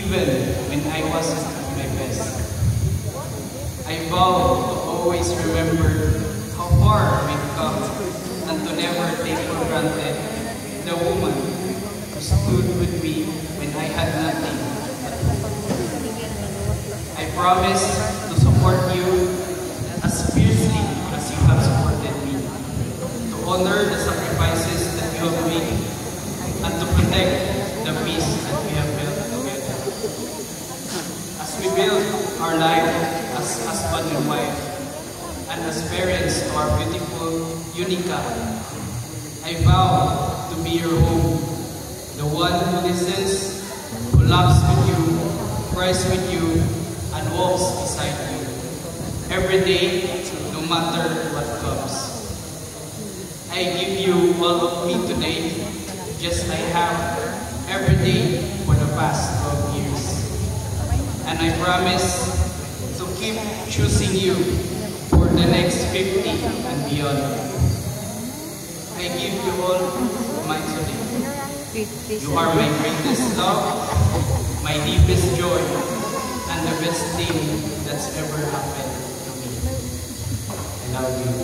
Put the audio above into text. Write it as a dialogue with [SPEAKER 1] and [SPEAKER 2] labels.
[SPEAKER 1] even when I wasn't at my best. I vow to always remember how far we've come and to never take for granted the woman who stood with me when I had nothing. I promise to support you as fiercely as you have supported me, to honor the sacrifices that you have made, and to protect the peace that we have built together. As we build our life as husband and wife, and as parents to our beautiful Unica, I vow to be your home, the one who listens, who loves with you, cries with you, and walks beside you every day, no matter what comes. I give you all of me today, just I have every day for the past 12 years. And I promise to keep choosing you for the next 50 and beyond. I give you all mine today. You are my greatest love, my deepest joy, and the best thing that's ever happened to me. I love you.